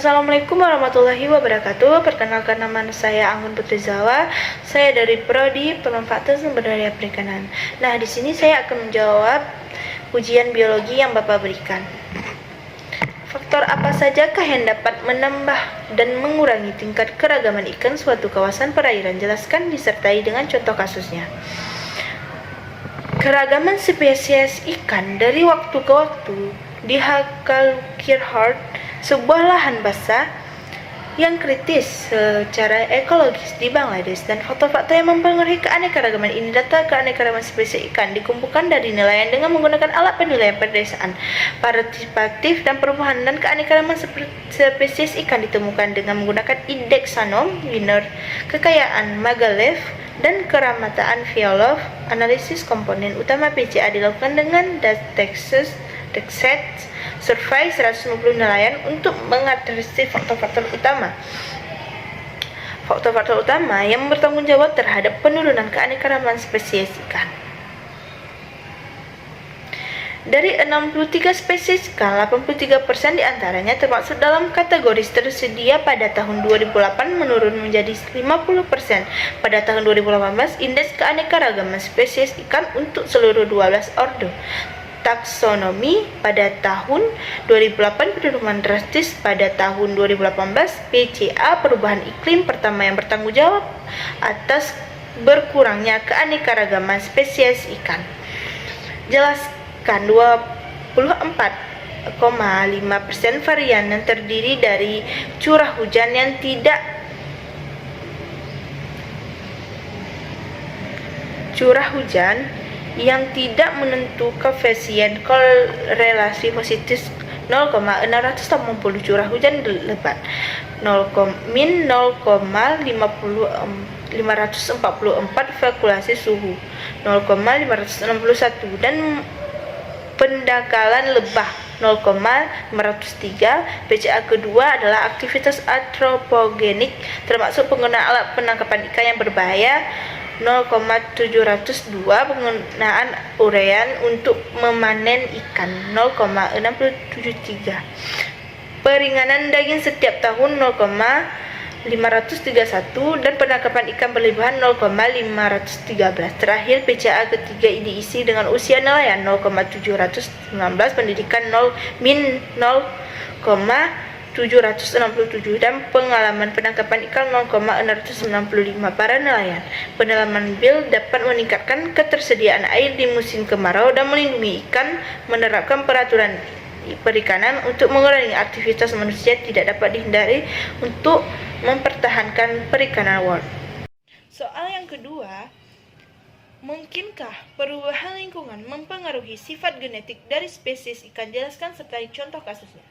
Assalamualaikum warahmatullahi wabarakatuh. Perkenalkan, nama saya Anggun Putri Zawa. Saya dari Prodi Pemanfaatan Sumber Daya Perikanan. Nah, di sini saya akan menjawab ujian biologi yang Bapak berikan. Faktor apa sajakah yang dapat menambah dan mengurangi tingkat keragaman ikan suatu kawasan perairan? Jelaskan disertai dengan contoh kasusnya. Keragaman spesies ikan dari waktu ke waktu dikalkulasi sebuah lahan basah yang kritis secara ekologis di Bangladesh, dan faktor-faktor yang mempengaruhi keanekaragaman ini. Data keanekaragaman spesies ikan dikumpulkan dari nilaian dengan menggunakan alat penilaian pedesaan partisipatif dan perubahan, dan keanekaragaman spesies ikan ditemukan dengan menggunakan indeks Sanom, Wiener, kekayaan Magalev, dan keramataan Violov. Analisis komponen utama PCA dilakukan dengan Texas survei 150 nelayan untuk menganalisis faktor-faktor utama yang bertanggung jawab terhadap penurunan keanekaragaman spesies ikan. Dari 63 spesies ikan, 83% diantaranya termasuk dalam kategori tersedia pada tahun 2008, menurun menjadi 50% pada tahun 2018. Indeks keanekaragaman spesies ikan untuk seluruh 12 ordo taksonomi pada tahun 2008, penurunan drastis pada tahun 2018. PCA, perubahan iklim pertama yang bertanggung jawab atas berkurangnya keanekaragaman spesies ikan. Jelaskan 24,5% varian yang terdiri dari curah hujan yang tidak menentu koefisien korelasi positif 0,680, curah hujan lebat min 0,544, fluktuasi suhu 0,561, dan pendangkalan lebah 0,503. PCA kedua adalah aktivitas antropogenik, termasuk penggunaan alat penangkapan ikan yang berbahaya 0,702, penggunaan urean untuk memanen ikan 0,673, peringanan daging setiap tahun 0,531, dan penangkapan ikan berlebihan 0,513. Terakhir, PCA ketiga diisi dengan usia nelayan 0,719, pendidikan min 0,767, dan pengalaman penangkapan ikan 0,695 para nelayan. Pendalaman BIL dapat meningkatkan ketersediaan air di musim kemarau dan melindungi ikan. Menerapkan peraturan perikanan untuk mengurangi aktivitas manusia tidak dapat dihindari untuk mempertahankan perikanan world. Soal yang kedua, mungkinkah perubahan lingkungan mempengaruhi sifat genetik dari spesies ikan? Jelaskan sertai contoh kasusnya.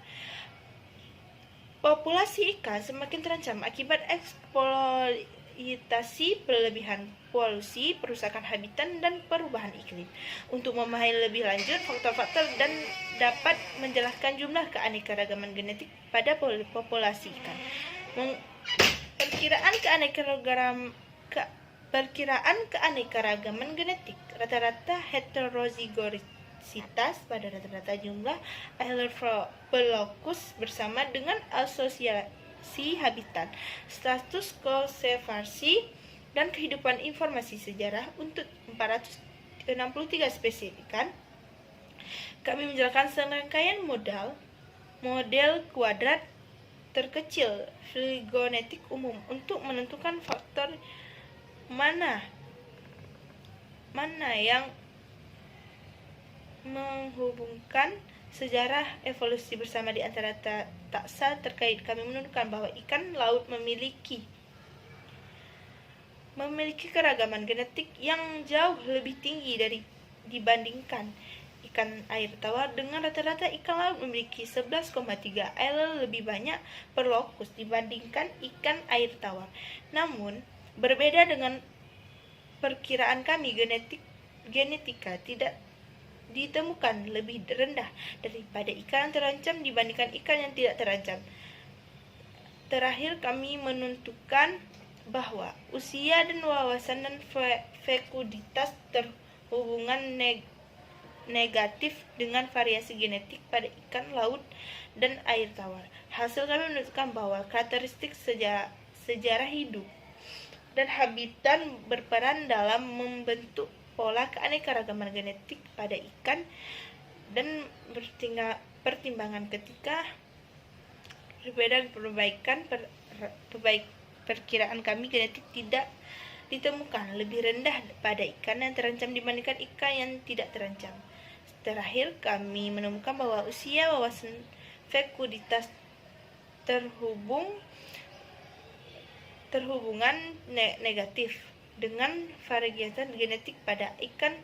Populasi ikan semakin terancam akibat eksploitasi berlebihan, polusi, perusakan habitat, dan perubahan iklim. Untuk memahami lebih lanjut faktor-faktor dan dapat menjelaskan jumlah keanekaragaman genetik pada populasi ikan. Perkiraan keanekaragaman genetik. Rata-rata heterozigositas pada rata-rata jumlah Aerophilocus bersama dengan asosiasi habitat, status konservasi, dan kehidupan. Informasi sejarah untuk 463 spesies ikan. Kami menjelaskan serangkaian model kuadrat terkecil filogenetik umum untuk menentukan faktor mana yang menghubungkan sejarah evolusi bersama di antara taksa terkait. Kami menunjukkan bahwa ikan laut memiliki keragaman genetik yang jauh lebih tinggi dibandingkan ikan air tawar. Dengan rata-rata ikan laut memiliki 11,3 allele lebih banyak per lokus dibandingkan ikan air tawar. Namun, berbeda dengan perkiraan kami, genetika tidak ditemukan lebih rendah daripada ikan yang terancam dibandingkan ikan yang tidak terancam. Terakhir, kami menentukan bahwa usia dan wawasan dan fekulitas terhubungan negatif dengan variasi genetik pada ikan laut dan air tawar. Hasil kami menunjukkan bahwa karakteristik sejarah hidup dan habitat berperan dalam membentuk pola keanekaragaman genetik pada ikan, dan pertimbangan ketika perbaikan perkiraan kami genetik tidak ditemukan lebih rendah pada ikan yang terancam dibandingkan ikan yang tidak terancam. Terakhir, kami menemukan bahwa usia wawasan fekulitas terhubungan negatif dengan variasi genetik pada ikan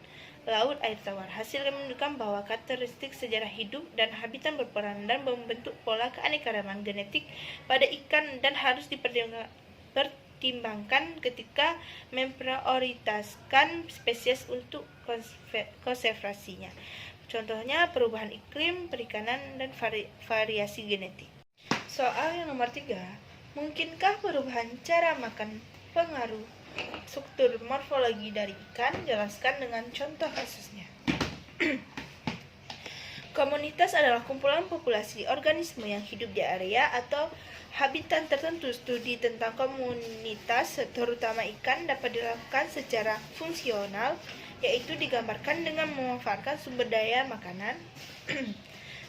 laut air tawar. Hasil kami menunjukkan bahwa karakteristik sejarah hidup dan habitat berperan dan membentuk pola keanekaragaman genetik pada ikan dan harus dipertimbangkan ketika memprioritaskan spesies untuk konservasinya. Contohnya perubahan iklim, perikanan, dan variasi genetik. Soal yang nomor 3, mungkinkah perubahan cara makan pengaruh struktur morfologi dari ikan? Jelaskan dengan contoh kasusnya. Komunitas adalah kumpulan populasi organisme yang hidup di area atau habitat tertentu. Studi tentang komunitas, terutama ikan, dapat dilakukan secara fungsional, yaitu digambarkan dengan memanfaatkan sumber daya makanan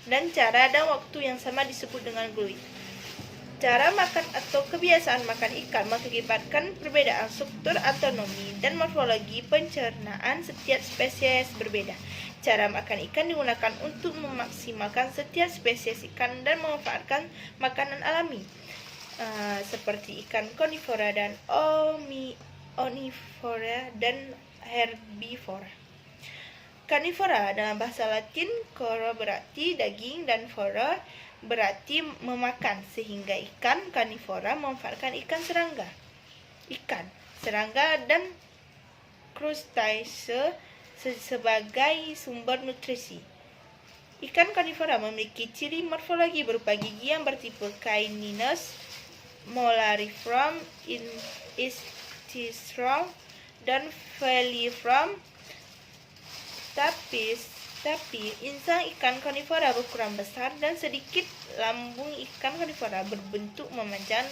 dan cara dan waktu yang sama disebut dengan gluid. Cara makan atau kebiasaan makan ikan mengakibatkan perbedaan struktur autonomi dan morfologi pencernaan setiap spesies berbeda. Cara makan ikan digunakan untuk memaksimalkan setiap spesies ikan dan memanfaatkan makanan alami, seperti ikan konivora dan omnivora dan herbivora. Karnivora dalam bahasa Latin, coro berarti daging dan vora berarti memakan, sehingga ikan karnivora memanfaatkan ikan serangga dan krustase sebagai sumber nutrisi. Ikan karnivora memiliki ciri morfologi berupa gigi yang bertipe Caeninus, Molariform, Ichthyostrom, dan Feliform. Tapi insang ikan karnivora berukuran besar dan sedikit. Lambung ikan karnivora berbentuk memanjang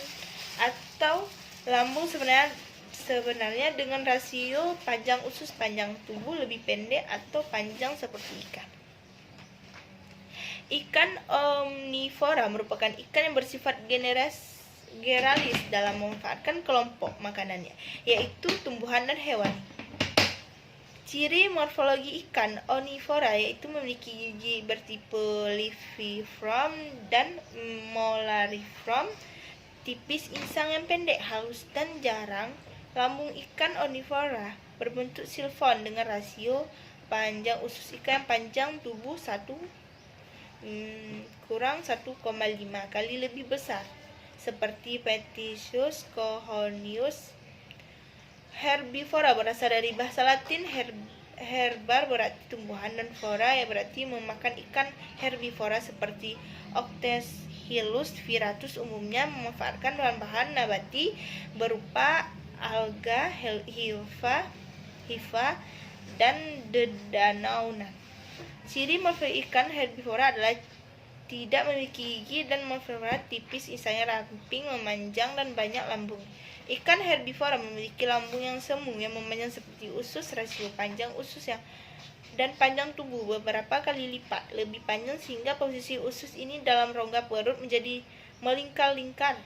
atau lambung sebenarnya dengan rasio panjang usus panjang tubuh lebih pendek atau panjang seperti ikan. Ikan omnivora merupakan ikan yang bersifat generalis dalam memanfaatkan kelompok makanannya, yaitu tumbuhan dan hewan. Ciri morfologi ikan omnivora yaitu memiliki gigi bertipe Liviform dan Molariform, tipis, insang yang pendek, halus, dan jarang. Lambung ikan omnivora berbentuk silfon dengan rasio panjang usus ikan panjang tubuh 1,5 kali lebih besar, seperti Petaceous cohorneus. Herbivora berasal dari bahasa Latin herbar berarti tumbuhan dan vora yang berarti memakan ikan. Herbivora seperti Octahilus viratus umumnya memanfaatkan bahan-bahan nabati berupa alga, hifa, dan dedaunan. Ciri morfologi ikan herbivora adalah tidak memiliki gigi dan morfologi tipis, insangnya ramping, memanjang, dan banyak lambung. Ikan herbivora memiliki lambung yang semu yang memanjang seperti usus, rasio panjang usus dan panjang tubuh beberapa kali lipat lebih panjang, sehingga posisi usus ini dalam rongga perut menjadi melingkar-lingkar.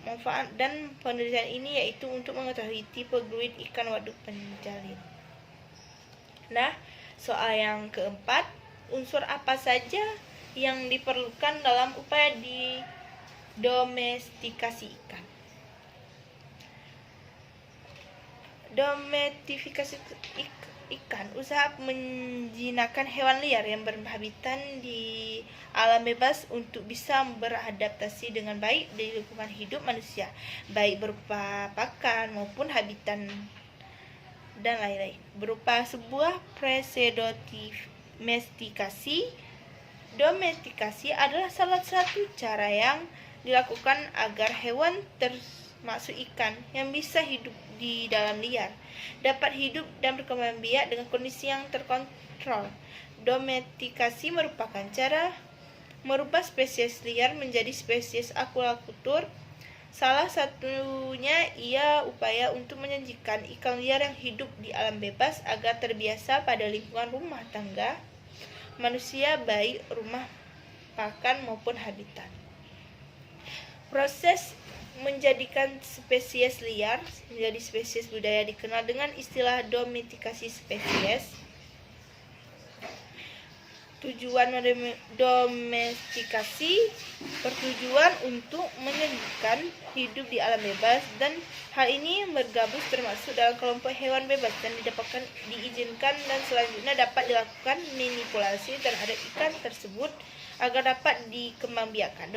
Manfaat dan penelitian ini yaitu untuk mengetahui tipe gluid ikan waduk penjalin. Nah, soal yang keempat, unsur apa saja yang diperlukan dalam upaya domestikasi ikan? Domestifikasi ikan, usaha menjinakkan hewan liar yang berhabitat di alam bebas untuk bisa beradaptasi dengan baik di lingkungan hidup manusia, baik berupa pakan maupun habitat dan lain-lain. Berupa sebuah domestikasi adalah salah satu cara yang dilakukan agar hewan termasuk ikan yang bisa hidup di dalam liar, dapat hidup dan berkembang biak dengan kondisi yang terkontrol. Domestikasi merupakan cara merubah spesies liar menjadi spesies akuakultur. Salah satunya ia upaya untuk menyajikan ikan liar yang hidup di alam bebas agar terbiasa pada lingkungan rumah tangga manusia, baik rumah pakan maupun habitat. Proses menjadikan spesies liar menjadi spesies budaya dikenal dengan istilah domestikasi spesies. Tujuan domestikasi bertujuan untuk menyajikan hidup di alam bebas, dan hal ini bergabung termasuk dalam kelompok hewan bebas dan diizinkan dan selanjutnya dapat dilakukan manipulasi terhadap ikan tersebut agar dapat dikembangbiakkan.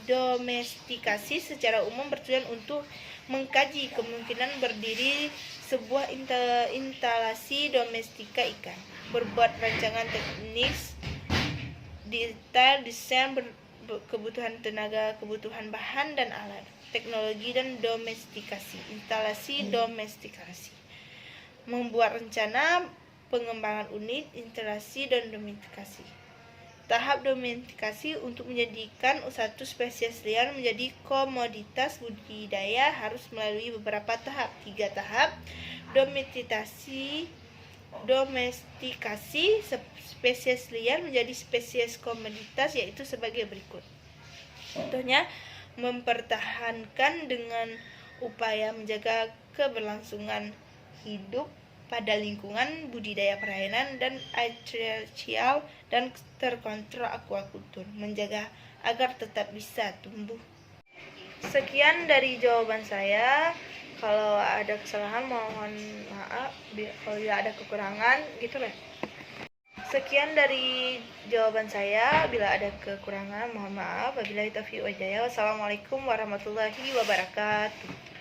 Domestikasi secara umum bertujuan untuk mengkaji kemungkinan berdiri sebuah instalasi domestika ikan, berbuat rancangan teknis, detail, desain, kebutuhan tenaga, kebutuhan bahan dan alat, teknologi dan domestikasi, instalasi domestikasi, membuat rencana pengembangan unit, instalasi dan domestikasi. Tahap domestikasi untuk menjadikan satu spesies liar menjadi komoditas budidaya harus melalui beberapa tahap. 3 tahap domestikasi spesies liar menjadi spesies komoditas, yaitu sebagai berikut. Contohnya, mempertahankan dengan upaya menjaga keberlangsungan hidup pada lingkungan budidaya perairan dan artificial dan terkontrol akuakultur, menjaga agar tetap bisa tumbuh. Sekian dari jawaban saya. Kalau ada kesalahan mohon maaf, kalau ada kekurangan gitu lah. Sekian dari jawaban saya. Bila ada kekurangan mohon maaf. Wabillahi taufiq wal hidayah. Wassalamualaikum warahmatullahi wabarakatuh.